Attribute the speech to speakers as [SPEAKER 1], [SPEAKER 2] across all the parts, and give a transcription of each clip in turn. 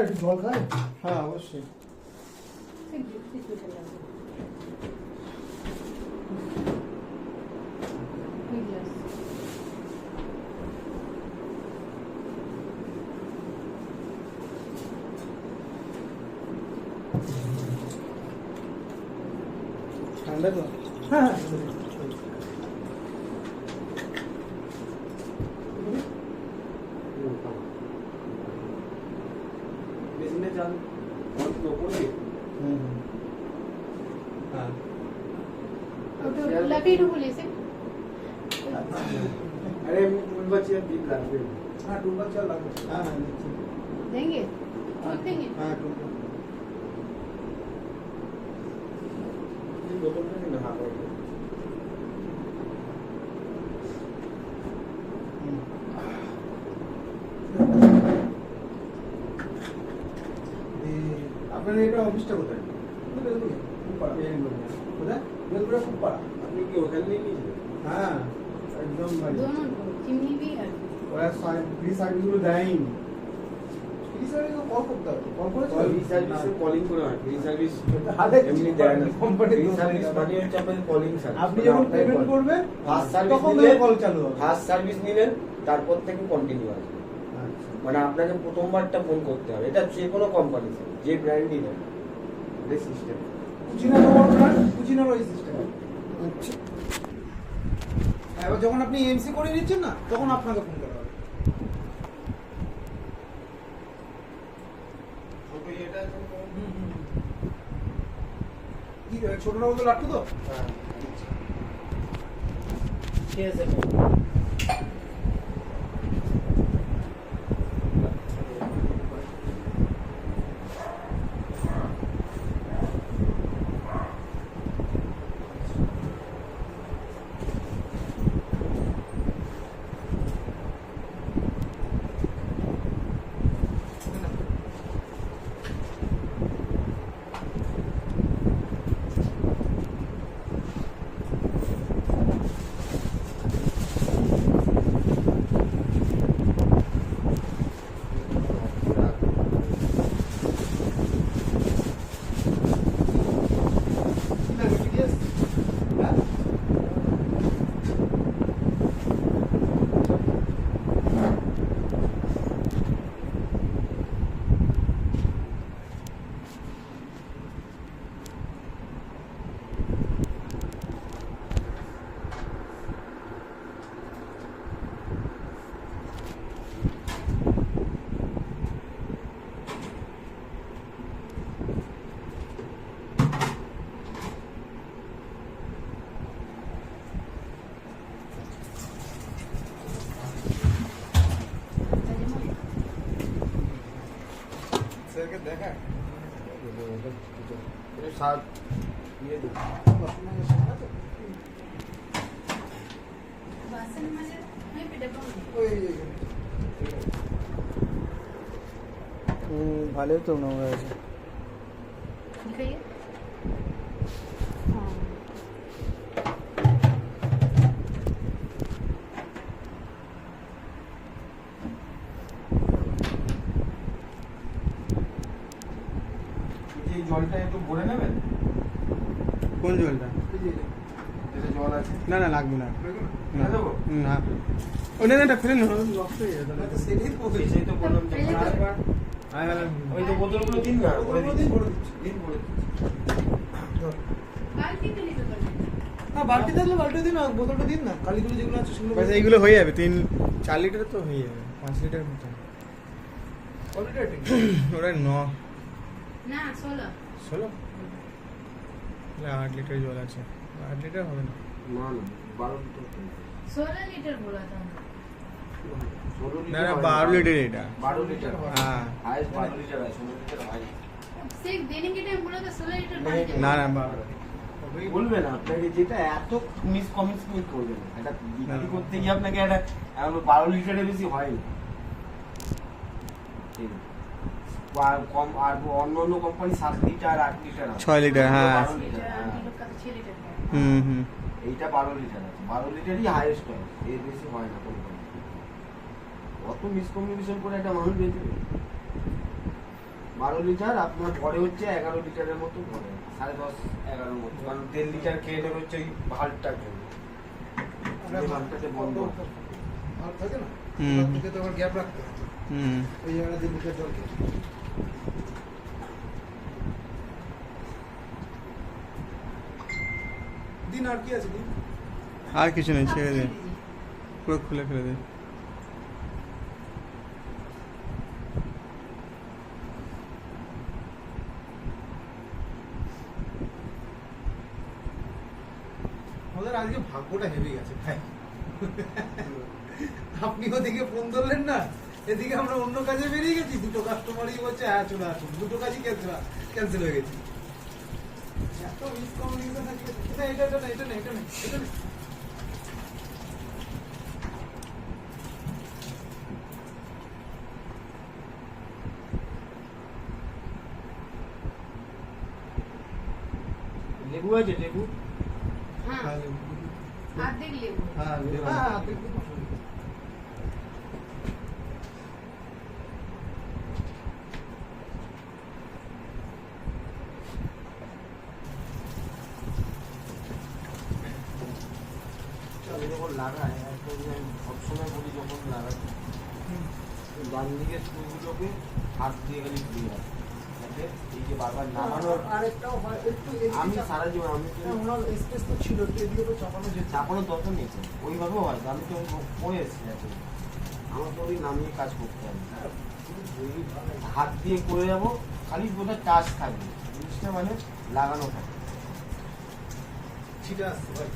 [SPEAKER 1] একটু জল খায়? হ্যাঁ অবশ্যই। ঠান্ডা তো? হ্যাঁ
[SPEAKER 2] अरे टूलबॉक्स चेयर भी लागবে
[SPEAKER 1] हाँ टूलबॉक्स चल लागবে हाँ हाँ
[SPEAKER 3] देंगे देंगे
[SPEAKER 1] हाँ टूलबॉक्स
[SPEAKER 2] ये बोतल में ना हां
[SPEAKER 1] আপনার এটা অফিসটা কোথায়? খুব পাড়া কোথায়? বেলগুড়া খুব পাড়া।
[SPEAKER 2] আপনি কি ওখানে নিয়ে গিয়েছিলেন?
[SPEAKER 1] হ্যাঁ একদম ভাই
[SPEAKER 3] दोनों चिमनी भी है
[SPEAKER 1] ওরা ফ্রি সার্ভিসগুলো দেয়নি। ফ্রি সার্ভিস কল করতে হবে, কল করে
[SPEAKER 2] ফ্রি সার্ভিসে কলিং করে হয় ফ্রি সার্ভিস
[SPEAKER 1] হাতে
[SPEAKER 2] এমনি দেয় না
[SPEAKER 1] কোম্পানি
[SPEAKER 2] ফ্রি সার্ভিস মানে হচ্ছে আপনাদের কলিং সার্ভিস
[SPEAKER 1] আপনি যখন পেমেন্ট করবেন
[SPEAKER 2] ফার্স্ট সার্ভিস
[SPEAKER 1] তখন
[SPEAKER 2] নিলে
[SPEAKER 1] কল চালু হবে।
[SPEAKER 2] ফার্স্ট সার্ভিস নিলেন তারপর থেকে কন্টিনিউ আসবে
[SPEAKER 1] আচ্ছা
[SPEAKER 2] মানে আপনাকে প্রথমবারটা ফোন করতে হবে এটা যে কোনো কোম্পানি যে ব্র্যান্ডই নেন এই সিস্টেম
[SPEAKER 1] কুচিনা নম্বর ব্র্যান্ড কুচিনার ওই সিস্টেম। আচ্ছা এবার যখন আপনি এমসি করে নিচ্ছেন না তখন আপনাকে ফোন করা হবে।
[SPEAKER 2] ছোট এটা
[SPEAKER 1] কি ছোটটা বলতে লাট্টু তো?
[SPEAKER 2] হ্যাঁ
[SPEAKER 1] ঠিক আছে স্যারকে দেখা
[SPEAKER 2] এটা সাত দিয়ে দিন
[SPEAKER 3] बासन म्हणजे हे पे डब्बा
[SPEAKER 1] ওই ভালোই তো নোংরা আছে।
[SPEAKER 3] दिखाइए हाँ
[SPEAKER 2] এই জলটা একটু ভরে নেবেন
[SPEAKER 1] কোন জলটা?
[SPEAKER 2] যেটা জল আছে
[SPEAKER 1] না না লাগবে না
[SPEAKER 2] ফেলে দেবো?
[SPEAKER 1] না ওই না এটা ফেলে না নষ্ট হয়ে যাবে তাহলে সেটাই তো বলছি।
[SPEAKER 2] সেই তো বললাম যে
[SPEAKER 3] ফেলে দেবো।
[SPEAKER 2] আরেকবার
[SPEAKER 1] হ্যাঁ হ্যাঁ
[SPEAKER 2] ওই তো বোতলগুলো দিন না ভরে দিচ্ছি দিন ভরে দিচ্ছি
[SPEAKER 3] बाल्टी में नहीं करना
[SPEAKER 1] হ্যাঁ বালতি থাকলে বালতি দিন না বোতলটা দিন না কালিগুলো যেগুলো আছে সেগুলো বাস এইগুলো হয়ে যাবে 4 লিটার তো হয়ে যাবে 5 লিটার মতো কোয়ালিটি ওরা 9
[SPEAKER 3] ना 16
[SPEAKER 1] 16 8 লিটার জল আছে 8 লিটার হবে না
[SPEAKER 2] না না 12 লিটার
[SPEAKER 3] 16 लीटर बोला था
[SPEAKER 1] না না 12 লিটার এটা
[SPEAKER 2] 12 লিটার
[SPEAKER 1] হ্যাঁ
[SPEAKER 2] হাইস্ট 12 লিটার আছে 16 লিটার হয়
[SPEAKER 3] सिर्फ देने के टाइम बोला था 16 लीटर पानी देना।
[SPEAKER 1] না না 12
[SPEAKER 2] বলবেন আপনাকে যেটা এত মিসকমিউনিকেট করবেন এটা বিক্রি করতে গিয়ে আপনাকে এটা 12 লিটারের বেশি হয়নি ঠিক আছে। আর কম আর অন্য কোম্পানি 7 লিটার 8 লিটার
[SPEAKER 1] 6 লিটার হ্যাঁ
[SPEAKER 2] 12 লিটার হ্যাঁ।
[SPEAKER 3] आंटी लोग का 6 लीटर है
[SPEAKER 1] হুম
[SPEAKER 2] এইটা 12 লিটার আছে 12 লিটারই হাইয়েস্ট হয় এর বেশি হয় না কোম্পানি অত মিসকমিউনিকেশন করে একটা মানুষ বেঁচে 12 লিটার আপনার পরে হচ্ছে 11 লিটারের মতো পড়ে, 10.5-11 মতো, কারণ 1.5 লিটার খেয়ে নেবে হচ্ছে ওই ভাল্বটার জন্য। এই ভাল্বটাতে বন্ধ
[SPEAKER 1] আর থাকে না
[SPEAKER 4] হুম।
[SPEAKER 1] তার থেকে তো আবার গ্যাপ রাখতে হয়।
[SPEAKER 4] হুম।
[SPEAKER 1] ওই জায়গাটা 2 লিটার জল খেয়ে দিন। আর কি আছে দিন?
[SPEAKER 4] আর কিছু নেই, ছেড়ে দে, পুরো খুলে ফেলে দে।
[SPEAKER 1] আমাদের আজকে ভাগ্যটা হেভে গেছে ভাই। আপনি ওদিকে ফোন ধরলেন না, এদিকে আমরা অন্য কাজে বেরিয়ে গেছি, দুটো কাস্টমারই বলছে হ্যাঁ চলে আসুন, দুটো কাজই ক্যান্সেল হয়ে গেছে। এত মিসকমিউনিকেশন আছে। এটা এটা এটা না, এটা না, এটা না, এটা না।
[SPEAKER 2] লেবু আছে, লেবু
[SPEAKER 3] হ্যাঁ অর্ধেক লেবু।
[SPEAKER 1] হ্যাঁ হ্যাঁ দেখুন।
[SPEAKER 2] আমি যখন লাগাই একটা যে আমি সবসময় বলি যখন লাগাই ডান দিকের স্ক্রুগুলোকে হাত দিয়ে গেলে ঘুরিয়ে রাখি, যাতে এই যে বারবার নামানোর
[SPEAKER 1] আরেকটাও হয় একটু এদিকে
[SPEAKER 2] আমি সারা জীবন আমি তো
[SPEAKER 1] হ্যাঁ, ওনার স্পেস তো ছিল, একটু এদিকে তো চাপানো যেত।
[SPEAKER 2] চাপানোর দরকার নেই তো, ওইভাবেও হয়। আমি তো পড়ে এসেছি এখন, আমার তো ওই নামিয়ে কাজ করতে হবে, হাত দিয়ে করে যাবো, খালি বোধহয় টাচ থাকবে জিনিসটা, মানে লাগানো থাকে।
[SPEAKER 1] ছিটা আসছে ভাই।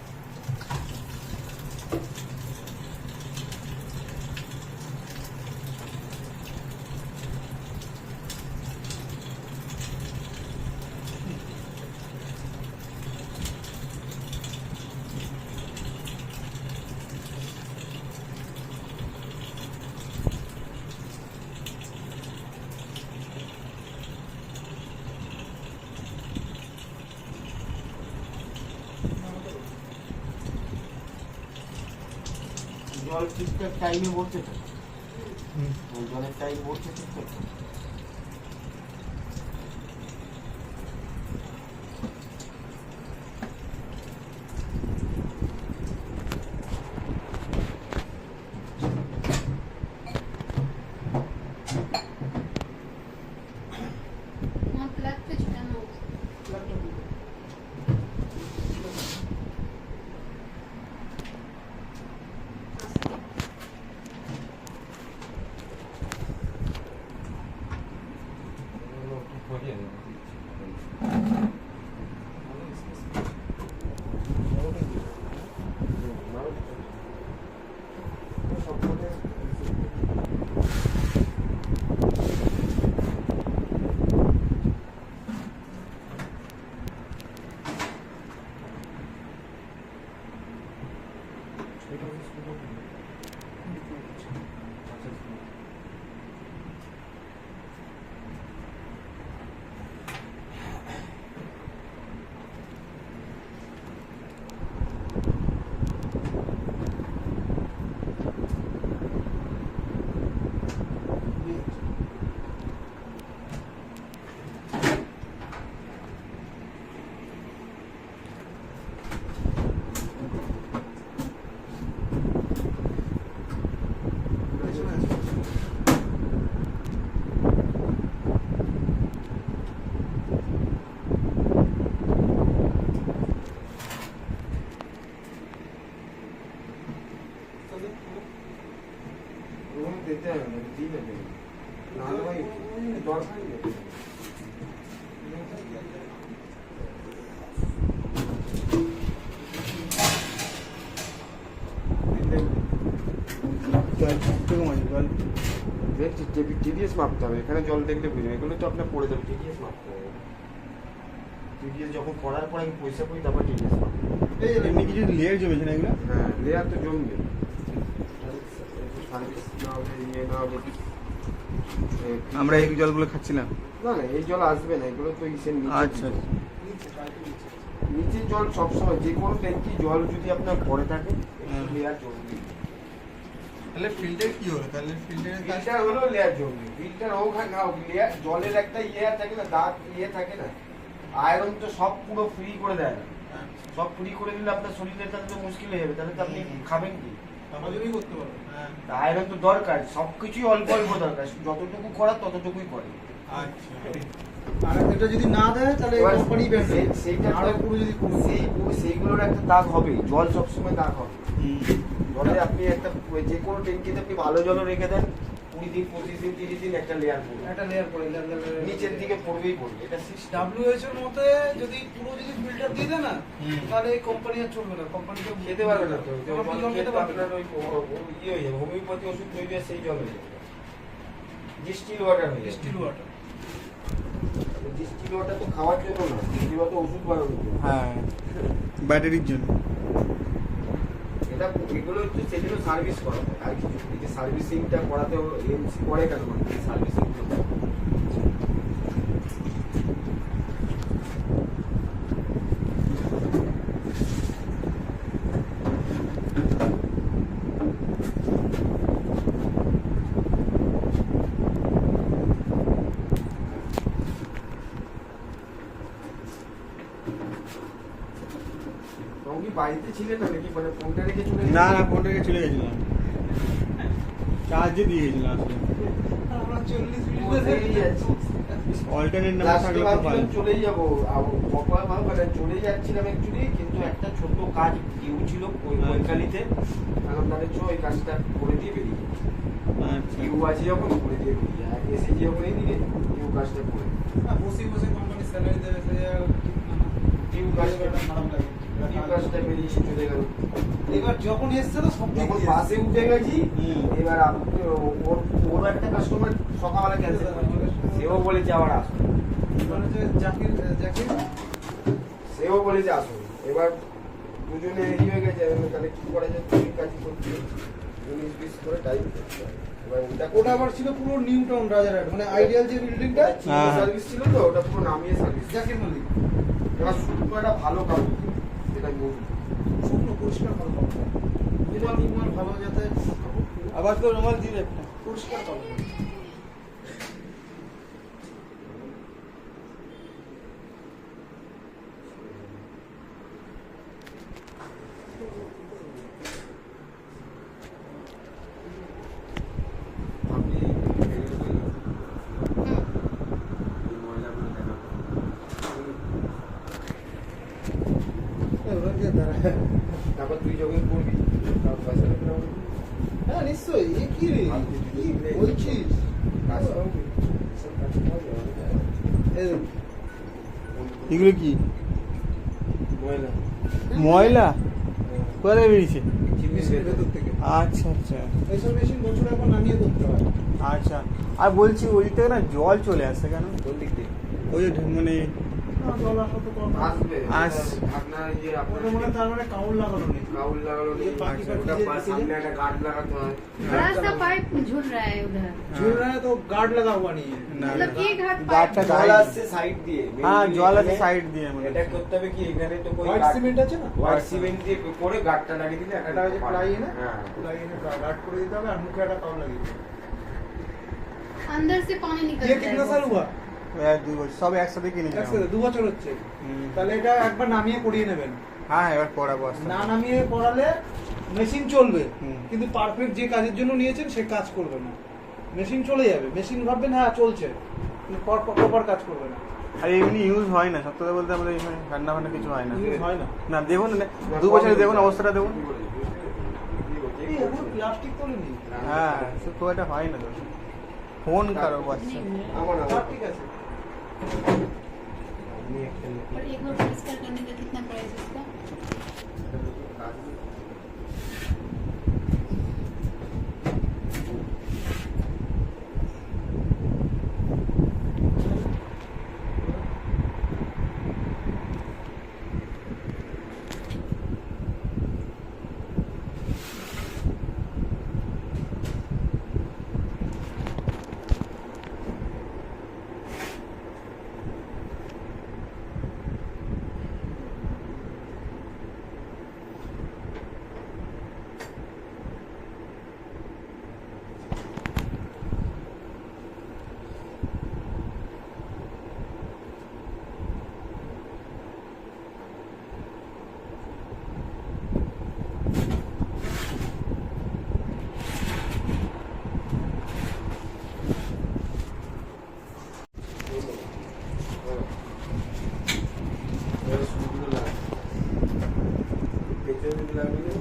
[SPEAKER 2] জল ঠিকঠাক টাইমে পড়ছে তো,
[SPEAKER 1] হুম।
[SPEAKER 2] ওই জলের টাইম পড়ছে ঠিকঠাক তো।
[SPEAKER 3] আমার প্লাগ তো ছোটানো
[SPEAKER 2] দিতে হবে না, দিয়ে দেবে না হলে ভাই দরকার নেই।
[SPEAKER 4] জল কিরকম আছে জল?
[SPEAKER 2] দেখছি টিডিএস মাপতে হবে, এখানে জল দেখলে বুঝবে, এগুলো তো আপনার পড়ে যাবে, টিডিএস মাপতে হবে। টিডিএস যখন পড়ার পর আমি পয়সা করি তারপর টিডিএস মাপতে হবে।
[SPEAKER 1] এই যে
[SPEAKER 4] এমনি কিছু লেয়ার জমেছে না এগুলো?
[SPEAKER 2] হ্যাঁ, লেয়ার তো জমবে, সার্ভিস না হলে ইয়ে না হলে
[SPEAKER 4] আমরা এই জলগুলো খাচ্ছিলাম।
[SPEAKER 2] না না, এই জল আসবে না, এগুলো তো ইসের নিচে।
[SPEAKER 4] আচ্ছা
[SPEAKER 1] নিচে টাইটেল নিচে।
[SPEAKER 2] নিচের জল সবসময় যে কোনো ট্যাঙ্কি জল যদি আপনার ভরে থাকে
[SPEAKER 4] হ্যাঁ।
[SPEAKER 2] লেয়ার জমবে।
[SPEAKER 1] তাহলে ফিল্টার কি হলো? তাহলে ফিল্টারের কাজ
[SPEAKER 2] ফিল্টার হলো লেয়ার জমবে, ফিল্টার হোক আর না হোক, লেয়ার জলের একটা ইয়ে থাকে না, দাগ ইয়ে থাকে না, আয়রন তো সব পুরো ফ্রি করে দেয় না, সব ফ্রি করে দিলে আপনার শরীরে তাহলে তো মুশকিল হয়ে যাবে, তাহলে তো আপনি খাবেন কি?
[SPEAKER 1] আমাদেরই করতে পারো। হ্যাঁ।
[SPEAKER 2] আয়রন তো দরকার, সবকিছুই অল্প অল্প দরকার, যতটুকু করার ততটুকুই করে।
[SPEAKER 1] আচ্ছা। আর এটা যদি না দেয় তাহলে
[SPEAKER 2] এবার
[SPEAKER 1] কোম্পানি ব্যান্ড
[SPEAKER 2] সেইটা
[SPEAKER 1] আরো পুরো যদি
[SPEAKER 2] সেইগুলোর একটা দাগ হবে, জল সবসময় দাগ হবে।
[SPEAKER 4] হুম।
[SPEAKER 2] জলে আপনি একটা যে কোনো ট্যাঙ্কিতে আপনি ভালো জলও রেখে দেন, 20 দিন 25 দিন 30 দিন একটা লেয়ার পড়বে,
[SPEAKER 1] একটা লেয়ার করে
[SPEAKER 2] নিচের দিকে পড়বেই পড়বে, এটা সিস্টেম।
[SPEAKER 1] WHO এর মতে যদি পুরো যদি ফিল্টার দিয়ে দেয় না তাহলে এই কোম্পানি আর চলবে না, কোম্পানি তো
[SPEAKER 2] খেতে পারবে না তো,
[SPEAKER 1] কোম্পানি জল খেতে পারবে না।
[SPEAKER 2] আপনার ওই ইয়ে হয়ে যাবে, হোমিওপ্যাথি ওষুধ তৈরি হয় সেই জল হয়ে যাবে, ডিস্টিল ওয়াটার হয়ে যাবে।
[SPEAKER 1] Still water.
[SPEAKER 2] ডিস্টিল ওয়াটার তো খাওয়ার জন্য না, ডিস্টিল ওয়াটার ওষুধ বানানোর জন্য।
[SPEAKER 4] হ্যাঁ, ব্যাটারির জন্য।
[SPEAKER 2] এটা এগুলো হচ্ছে সেগুলো সার্ভিস করা হয়, আর কিছু এই যে সার্ভিসিংটা করাতে এমসি করে কেন সার্ভিসিংটা তখন কি বাড়িতে ছিলেন না নাকি, মানে ফোনটা রেখে চলে
[SPEAKER 4] না না, ফোন রেখে চলে গেছিলাম, চার্জে দিয়ে গেছিলাম আসলে।
[SPEAKER 1] আমরা 40 মিনিট
[SPEAKER 2] বসেই আছি।
[SPEAKER 4] অল্টারনেট নাম্বার
[SPEAKER 2] লাস্টে
[SPEAKER 4] থাকলে তো
[SPEAKER 2] ভাবছিলাম
[SPEAKER 4] ভালো।
[SPEAKER 2] চলেই যাবো, কপাল ভালো, মানে চলে যাচ্ছিলাম অ্যাকচুয়ালি, কিন্তু একটা ছোট কাজ ডিউ ছিল বৈকালিতে, এখন তাহলে ওই কাজটা করে দিয়ে বেরিয়ে যাই।
[SPEAKER 4] আচ্ছা।
[SPEAKER 2] ডিউ আছে যখন করে দিয়ে বেরিয়ে যায়, আর এসেছি যখন এইদিকে ডিউ কাজটা করে দিই।
[SPEAKER 1] বসে বসে কোম্পানি স্যালারি দেবে, সে
[SPEAKER 2] ডিউ কাজটা
[SPEAKER 1] খারাপ লাগে।
[SPEAKER 2] ডিউ কাজটা বেরিয়ে এসে চলে গেল।
[SPEAKER 1] এবার যখন এসছে তো সব
[SPEAKER 2] যখন
[SPEAKER 1] দেখে
[SPEAKER 2] বাসে উঠে গেছি,
[SPEAKER 4] হুম।
[SPEAKER 2] এবার ওর একটা কাস্টমার সকালবেলা ক্যান্সেল করে, সেও বলেছে আবার আসো,
[SPEAKER 1] জাকির
[SPEAKER 2] সেও বলেছে আসো। এবার দুজনে রেডি হয়ে গেছে, তাহলে কি করা যায়, তুমি কাজ করছি 19-20 করে টাইম করতে হবে। এবার
[SPEAKER 1] ওটা আবার ছিল পুরো নিউ টাউন রাজারহাট, মানে আইডিয়াল যে বিল্ডিংটা
[SPEAKER 4] হ্যাঁ।
[SPEAKER 2] সার্ভিস ছিল তো, ওটা পুরো নামিয়ে সার্ভিস।
[SPEAKER 1] জাকির মল্লিক।
[SPEAKER 2] এবার শুরু একটা ভালো কাজ, যেটা বলছি
[SPEAKER 1] শুকনো পরিষ্কার ভালো পাবো, রুমাল ভালো যাতে
[SPEAKER 4] আবার তো রুমাল দিবে একটা।
[SPEAKER 1] পরিষ্কার পাবো।
[SPEAKER 2] আপনি তারপর তুই যখন করবি তারপর পয়সা দেবে।
[SPEAKER 1] হ্যাঁ নিশ্চয়ই, এ কি রে কি বলছিস?
[SPEAKER 2] কাজ করবি, সব কাজ পাওয়া যাবে।
[SPEAKER 1] এই
[SPEAKER 4] এগুলো কি
[SPEAKER 2] ময়লা
[SPEAKER 4] ময়লা? কোথা থেকে বেরিয়েছে?
[SPEAKER 1] মেশিনের ভেতর থেকে
[SPEAKER 4] আচ্ছা আচ্ছা
[SPEAKER 1] এইসব মেশিন বছরে একবার নামিয়ে করতে হয়।
[SPEAKER 4] আচ্ছা। আর বলছি ওই দিক থেকে না জল চলে আসছে কেন?
[SPEAKER 2] কোন দিক থেকে
[SPEAKER 4] ওই যে মানে
[SPEAKER 1] না, জল আসা তো কম।
[SPEAKER 2] আসবে,
[SPEAKER 4] আস-
[SPEAKER 2] আপনার যে
[SPEAKER 1] ওটা মনে হয় তার মানে কাউল লাগানো নেই।
[SPEAKER 2] কাউল লাগানো নেই,
[SPEAKER 1] পাখি পাখি
[SPEAKER 2] ওটা
[SPEAKER 1] যে
[SPEAKER 2] সামনে একটা গার্ড লাগাতে হয়।
[SPEAKER 3] बड़ा सा पाइप झूल रहा है उधर,
[SPEAKER 1] झूल रहा है तो गार्ड लगा हुआ नहीं है।
[SPEAKER 4] না
[SPEAKER 3] मतलब ये घाट
[SPEAKER 4] গাড়টা
[SPEAKER 2] জল
[SPEAKER 4] গায়ে-
[SPEAKER 2] আসছে সাইড দিয়ে,
[SPEAKER 4] হ্যাঁ
[SPEAKER 2] mainly
[SPEAKER 4] জল আছে
[SPEAKER 2] এখানে
[SPEAKER 4] সাইড দিয়ে মানে
[SPEAKER 2] এটা করতে হবে কি, এখানে তো কোই
[SPEAKER 1] হোয়াইট সিমেন্ট আছে না,
[SPEAKER 2] হোয়াইট সিমেন্ট দিয়ে করে গার্ডটা লাগিয়ে দিলে
[SPEAKER 1] এটা হচ্ছে প্লাই না,
[SPEAKER 2] হ্যাঁ
[SPEAKER 1] প্লাই এনে গার্ড করে দিতে হবে আর মুখে একটা কাউল লাগিয়ে দিতে হবে।
[SPEAKER 3] अंदर से पानी निकलता
[SPEAKER 1] ये
[SPEAKER 3] है
[SPEAKER 1] कितना साल हुआ?
[SPEAKER 4] ওই এক দুই বছর সব একসাথে কিনেছিলাম।
[SPEAKER 1] একসাথে 2 বছর হচ্ছে।
[SPEAKER 4] হুম।
[SPEAKER 1] তাহলে এটা একবার নামিয়ে করিয়ে নেবেন।
[SPEAKER 4] হ্যাঁ এবার পড়াবো আস্তে
[SPEAKER 1] না
[SPEAKER 4] আস্তে।
[SPEAKER 1] নামিয়ে করালে মেশিন চলবে,
[SPEAKER 4] হুম।
[SPEAKER 1] কিন্তু পারফেক্ট যে কাজের জন্য নিয়েছেন সে কাজ করবে না। মেশিন চলে যাবে, মেশিন ভাববেন হ্যাঁ চলছে, কিন্তু প্রপার কাজ করবে না।
[SPEAKER 4] আর এমনি ইউজ হয় না, সত্য কথা বলতে আমাদের এখানে রান্না বান্না কিছু হয় না।
[SPEAKER 1] Use হয় না।
[SPEAKER 4] না দেখুন না, 2 বছরে দেখুন অবস্থাটা দেখুন।
[SPEAKER 1] এই এখন প্লাস্টিক তোলেনি।
[SPEAKER 4] হ্যাঁ সে খুব একটা হয় না তো। ফোন কারো বাচ্চা।
[SPEAKER 2] আমার
[SPEAKER 1] সব ঠিক আছে।
[SPEAKER 3] और एक बार परिष्कार करने का कितना प्राइस है इसका?
[SPEAKER 2] পেছনে যদি লাগিয়ে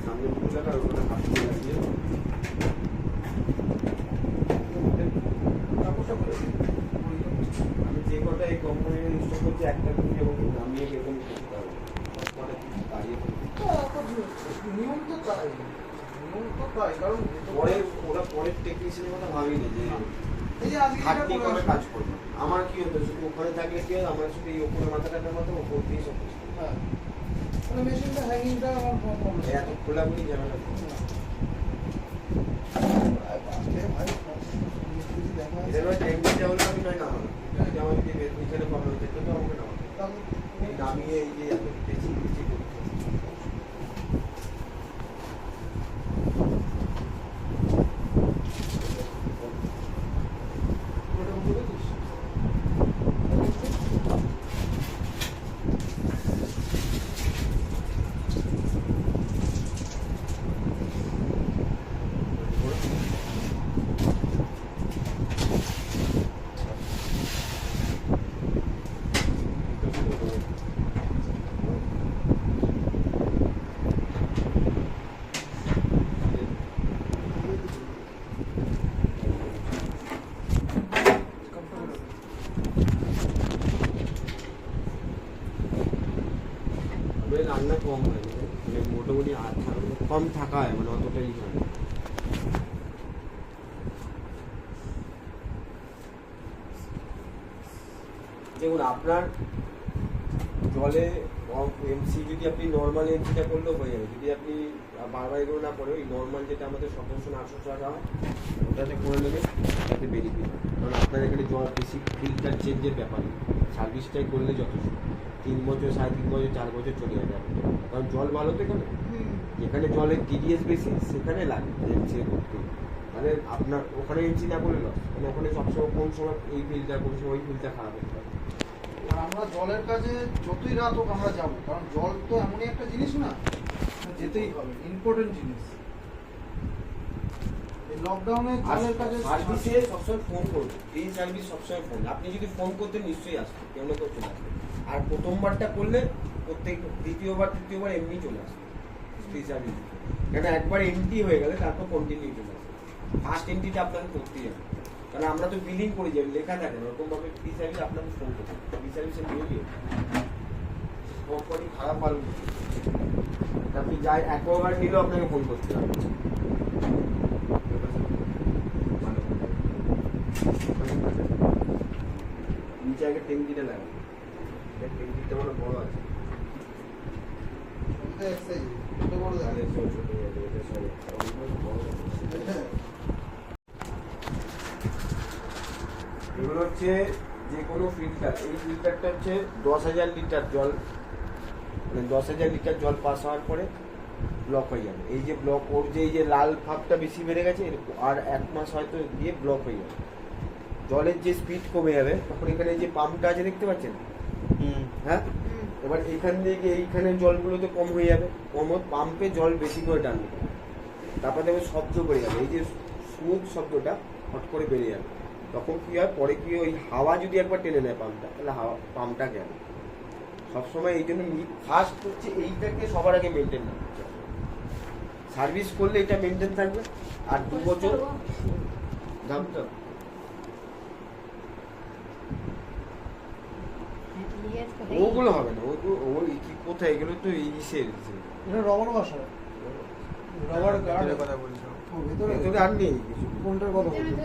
[SPEAKER 2] সামনে দুটো লাগা আর ওখানে হাত দিয়ে লাগিয়ে
[SPEAKER 1] কাপড়টা করে দিন।
[SPEAKER 2] আমি যে কটা এই কোম্পানির ইনস্টল করছি একটা তুমি এবং নামিয়ে এরকম করতে হবে কটা দাঁড়িয়ে
[SPEAKER 1] নিয়ম তো তাই, নিয়ম তো তাই, কারণ
[SPEAKER 2] পরে ওরা পরের টেকনিশিয়ানের কথা ভাবিনি যে
[SPEAKER 1] এই যে আজকে
[SPEAKER 2] হাত
[SPEAKER 1] যেটা
[SPEAKER 2] দিয়ে
[SPEAKER 1] করে
[SPEAKER 2] কবে
[SPEAKER 1] আসলাম,
[SPEAKER 2] কাজ করবে। আমার কি হতো শুধু ওখানে থাকলে কি হয় আমার শুধু এই ওপরে মাথাটার মতো ওপর দিয়ে সব কিছু।
[SPEAKER 1] হ্যাঁ, মানে মেশিনটা হ্যাঙ্গিংটা আমার প্রবলেম।
[SPEAKER 2] এত খোলাখুলি ঝামেলা এটা নয় ট্যাঙ্কি যা হলো আমি নয় নামানো এটা আমার যদি এখানে প্রবলেম হচ্ছে তো আমাকে নামানো এই নামিয়ে এই যে এত বেশি বেশি করতে রান্না কম হয় মানে মোটামুটি কম থাকা হয় মানে অতটাই হয় দেখুন আপনার জলে এমসি যদি আপনি নর্মাল এমসিটা করলেও হয়ে যাবে যদি আপনি বারবার এগুলো না করে ওই নর্মাল যেটা আমাদের 1700-800 টাকা হয় ওটাতে করে নেবে তাতে বেনিফিট হয় কারণ আপনার এখানে জল বেশি ফিল্টার চেঞ্জের ব্যাপার সার্ভিসটাই করলে যথেষ্ট 3 বছর 3.5 বছর 4 বছর চলে যাবে কারণ জল ভালো তো এখানে যেখানে জলের টিডিএস বেশি সেখানে লাগে এমসি করতে মানে আপনার ওখানে এমসি না করলে লস মানে ওখানে সবসময় কোন সময় এই ফিল্টার কোন সময় ওই ফিল্টার খারাপ হতে পারে
[SPEAKER 1] আর আমরা জলের কাজে যতই রাত হোক আমরা যাবো, কারণ জল তো এমনই একটা জিনিস না, যেতেই হবে, ইম্পর্টেন্ট জিনিস। এই লকডাউনে জলের কাজে
[SPEAKER 2] সার্ভিসে সবসময় ফোন করবে এই সার্ভিস সবসময় ফোন আপনি যদি ফোন করতে নিশ্চয়ই আসবে কেউ না কেউ চলে আসবে আর প্রথমবারটা করলে প্রত্যেক দ্বিতীয়বার তৃতীয়বার এমনি চলে আসবে ফ্রি সার্ভিস কেন একবার এন্ট্রি হয়ে গেলে তারপর কন্টিনিউ চলে আসবে ফার্স্ট এন্ট্রিটা আপনাকে করতেই হবে কারণ আমরা তো বিলিং করে যাই লেখা থাকে না ওরকমভাবে ফ্রি সার্ভিস আপনাকে ফোন করতে ফ্রি সার্ভিসে নিয়ে গিয়ে কোম্পানি খারাপ মাল আপনি যাই একবার নিলেও আপনাকে ফোন করতে হবে নিচে আগে ট্যাঙ্কিটা লাগে ট্যাঙ্কিটা মানে বড় আছে
[SPEAKER 1] ছোট বড়
[SPEAKER 2] তাহলে
[SPEAKER 1] দেখে।
[SPEAKER 2] ছোট হয়ে যাবে এটা সব বড় আছে। এগুলো হচ্ছে যে কোনো ফিল্টার এই ফিল্টারটা হচ্ছে 10,000 লিটার জল মানে 10,000 লিটার জল পাস হওয়ার পরে ব্লক হয়ে যাবে এই যে ব্লক ওর যে এই যে লাল ভাবটা বেশি বেড়ে গেছে আর 1 মাস হয়তো দিয়ে ব্লক হয়ে যাবে জলের যে স্পিড কমে যাবে তখন এখানে যে পাম্পটা আছে দেখতে পাচ্ছেন হ্যাঁ এবার এখান থেকে এইখানে জলগুলো তো কম হয়ে যাবে কম পাম্পে জল বেশি করে টানবে তারপর দেখবে শব্দ বেড়ে যাবে এই যে স্মুথ শব্দটা হট করে বেড়ে যাবে তখন কি হয় পরে কি ওই হাওয়া যদি একবার টেনে নেয় পাম্পটা তাহলে হাওয়া পাম্পটা গেল সবসময় এই জন্য ফার্স্ট হচ্ছে এইটাকে সবার আগে মেনটেন করতে হবে সার্ভিস করলে এটা মেনটেন থাকবে আর 2 বছর দামটা ওগুলো হবে না ওই কি কোথায় এগুলো তো ইসের
[SPEAKER 1] এটা রবার বাসা, রবার গার্ড
[SPEAKER 4] কথা বলছো
[SPEAKER 1] ভিতরে
[SPEAKER 2] ভেতরে আর নেই কিছু
[SPEAKER 1] কোনটার কথা বলছো?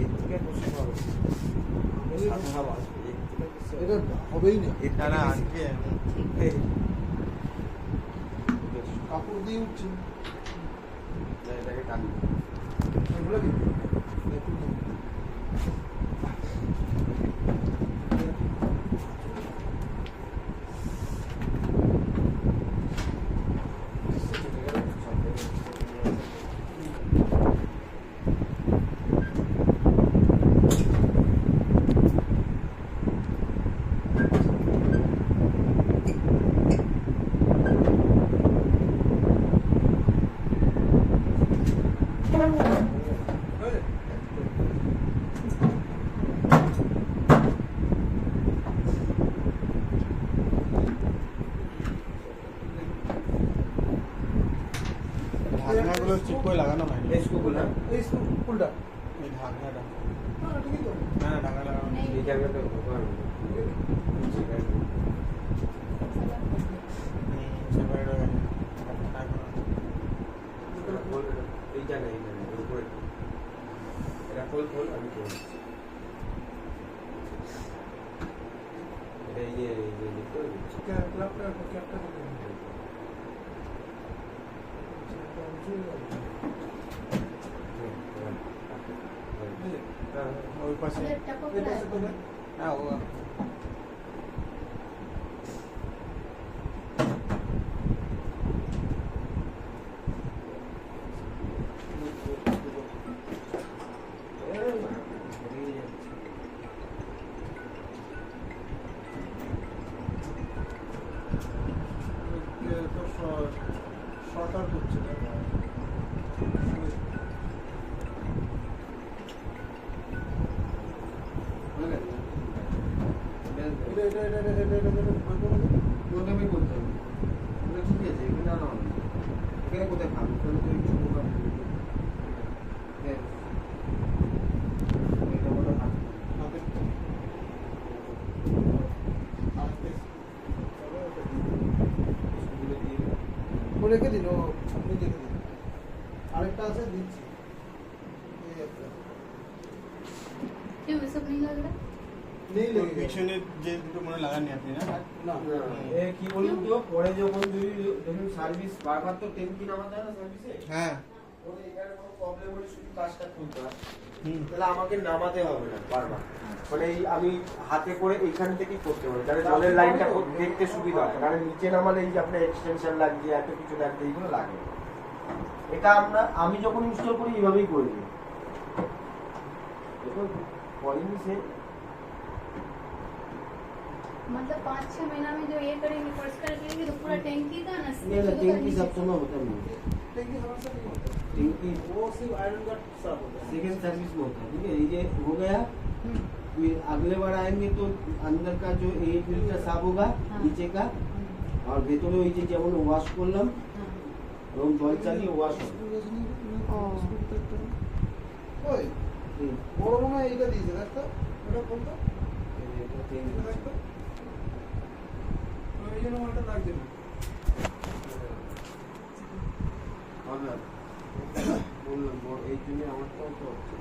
[SPEAKER 2] এর থেকে বসে হবে সাদা হাওয়া আসবে, এর থেকে বসে হবে।
[SPEAKER 1] এটা হবেই না,
[SPEAKER 2] এর থেকে
[SPEAKER 4] না
[SPEAKER 2] বেশি-
[SPEAKER 4] আজকে
[SPEAKER 2] এই,
[SPEAKER 1] কাপড় দিয়ে উঠছে
[SPEAKER 2] এটাকে টানবে
[SPEAKER 1] এগুলো কি দেখুন না।
[SPEAKER 4] এগুলো চিপকোয় লাগানো হয়নি।
[SPEAKER 2] এই স্কুল না
[SPEAKER 1] এই ফুলটা
[SPEAKER 4] এই ঢাকনাটা
[SPEAKER 1] না ঠিকই তো
[SPEAKER 4] না না ঢাকনা লাগানো নেই।
[SPEAKER 3] नहीं
[SPEAKER 2] এই জায়গাটা ভগবান
[SPEAKER 4] সেপারেট হয়ে গেছে
[SPEAKER 2] এই জায়গায় উপরে এটা খোল আমি করব এটা এই যে দেখতে
[SPEAKER 1] ক্লাবটা ক্যাপটা দেখে
[SPEAKER 4] ওই পাশে
[SPEAKER 3] अगर टपक
[SPEAKER 1] এই
[SPEAKER 3] रहा
[SPEAKER 1] পাশে
[SPEAKER 3] है
[SPEAKER 1] তোলে
[SPEAKER 4] না ও
[SPEAKER 1] তো শর্ট আউট হচ্ছে
[SPEAKER 2] প্রথমে করতে হবে ওটা ঠিক আছে এখানে আনা হবে এখানে কোথায় খাবো এখানে তো একটু বোকা হ্যাঁ এটা বড় হাত স্কুলে দিয়ে
[SPEAKER 1] ও রেখে দিন ও আপনি রেখে দিন আরেকটা আছে দিচ্ছি এই একটা
[SPEAKER 3] क्यों ये सब नहीं लग रहा
[SPEAKER 1] নেই লেগে গেছে
[SPEAKER 4] পিছনে যে দুটো মনে লাগাননি আপনি না
[SPEAKER 1] না
[SPEAKER 2] এ কি বলুন তো পরে যখন যদি দেখুন সার্ভিস বারবার তো ট্যাঙ্কি নামাতে হয় না সার্ভিসে
[SPEAKER 4] হ্যাঁ
[SPEAKER 2] ওরে এখানে কোনো প্রবলেম হলে শুধু কাজটা খুলতে হয়
[SPEAKER 4] হুম
[SPEAKER 2] তাহলে আমাকে নামাতে হবে না বারবার মানে এই আমি হাতে করে এইখান থেকেই করতে পারবো যাতে জলের লাইনটা দেখতে সুবিধা হয় কারণ নিচে নামালে এই যে আপনার এক্সটেনশন লাগছে এত কিছু লাগছে এইগুলো লাগে এটা আমি যখন ইনস্টল করি এইভাবেই করি দেখুন করিনি সে
[SPEAKER 3] मतलब 5-6 महीना में जो ये करेंगे परिष्कार करेंगे तो पूरा टैंकी का ना
[SPEAKER 2] नहीं ना टैंकी सब समय होता नहीं
[SPEAKER 1] टैंकी हमेशा नहीं होता
[SPEAKER 2] टैंकी
[SPEAKER 1] वो सिर्फ आयरन का साफ होता है
[SPEAKER 2] सेकेंड सर्विस में होता है ठीक है ये हो गया फिर अगले बार आएंगे तो अंदर का जो 1 फिल्टर साफ होगा
[SPEAKER 3] हाँ।
[SPEAKER 2] नीचे का और ভেতরে ওই যে যেমন ওয়াশ করলাম এবং জল চালিয়ে ওয়াশ হবে
[SPEAKER 1] ওই বড় মনে হয় এইটা দিয়েছে দেখতো ওটা কোনটা
[SPEAKER 2] এটা চেঞ্জ
[SPEAKER 1] এটা দেখতো ওই জন্য আমারটা লাগছে না
[SPEAKER 2] হবে বললাম বড় এই জন্য আমারটাও তো হচ্ছে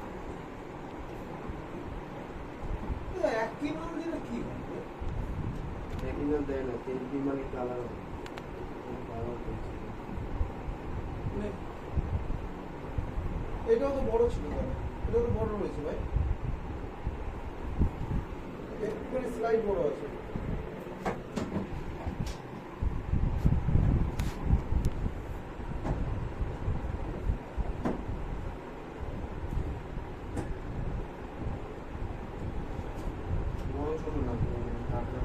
[SPEAKER 1] এক কি নাম দিলে কি হবে
[SPEAKER 2] একই না দেয় না চেঞ্জ মানে কালার
[SPEAKER 1] মানে এটাও তো বড় ছিল তাহলে এটাও তো বড় রয়েছে ভাই একটুখানি স্লাইড বড় আছে
[SPEAKER 2] বড় ছোট না আপনার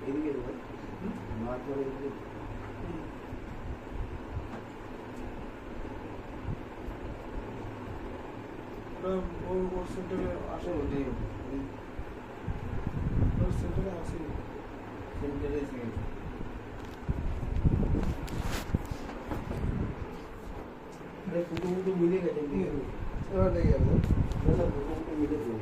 [SPEAKER 2] এদিকে দেবেন মাছ ধরে এদিকে
[SPEAKER 1] ওর সেন্টারে আসে
[SPEAKER 2] আসলে ওটাই
[SPEAKER 1] ওর সেন্টারে আসে
[SPEAKER 2] সেন্টারে এসে আরে ফুটো মিলে গেছে
[SPEAKER 1] এবার লেগে যাবে
[SPEAKER 2] না না ফুটো মিলে গেছে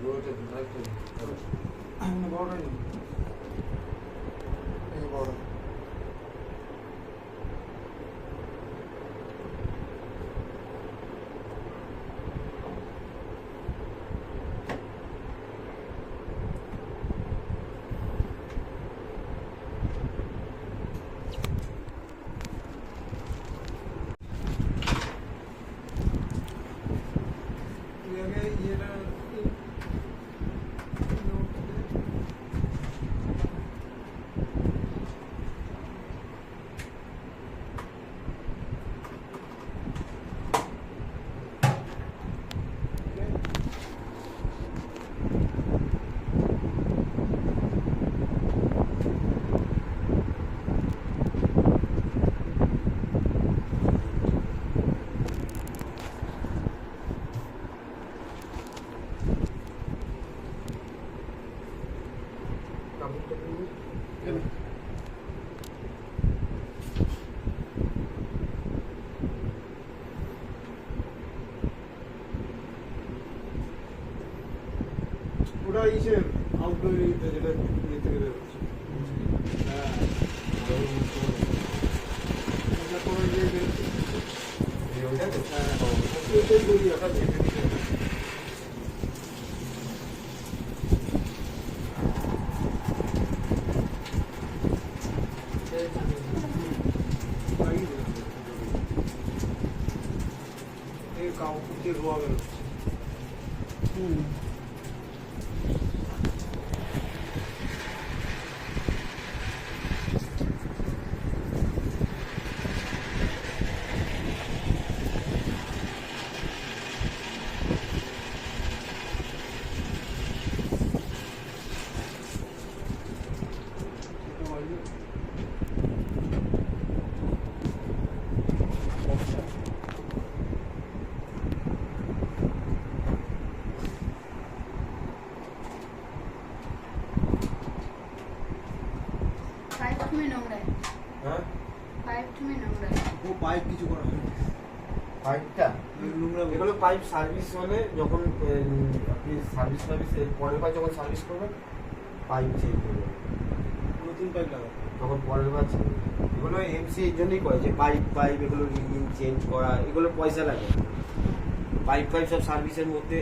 [SPEAKER 1] বড়টাই নেই এই বড় তুই আগে ইয়েটা
[SPEAKER 2] কাপড়টা কিনে
[SPEAKER 1] ওটা ইসে আউটডোর যেটা ইয়ে থেকে বেরোচ্ছে। হ্যাঁ, ওটা কোনো ইয়ে বেরোচ্ছে।
[SPEAKER 2] ওইটা তো
[SPEAKER 1] হ্যাঁ, ওইটাই বলি, ওটা চেপে দিতে হবে। লাগিয়ে দিলাম। এই কাপড় দিয়ে ধোয়া বেরোচ্ছে। এটা বাড়িয়ে
[SPEAKER 3] पाइप में নোংরা है
[SPEAKER 2] হ্যাঁ
[SPEAKER 3] पाइप में নোংরা है
[SPEAKER 1] ও পাইপ কিছু করা হয়নি।
[SPEAKER 2] পাইপটা
[SPEAKER 1] নোংরা
[SPEAKER 2] এগুলো পাইপ সার্ভিস হলে যখন আপনি সার্ভিস পরের বার যখন সার্ভিস করবেন পাইপ চেঞ্জ হয়ে যাবে
[SPEAKER 1] নতুন পাইপ লাগাবো।
[SPEAKER 2] তখন পরের বার change হবে। এগুলো এমসি এর জন্যই করে যে পাইপ এগুলো রিং চেঞ্জ করা এগুলো পয়সা লাগে পাইপ সব সার্ভিসের মধ্যে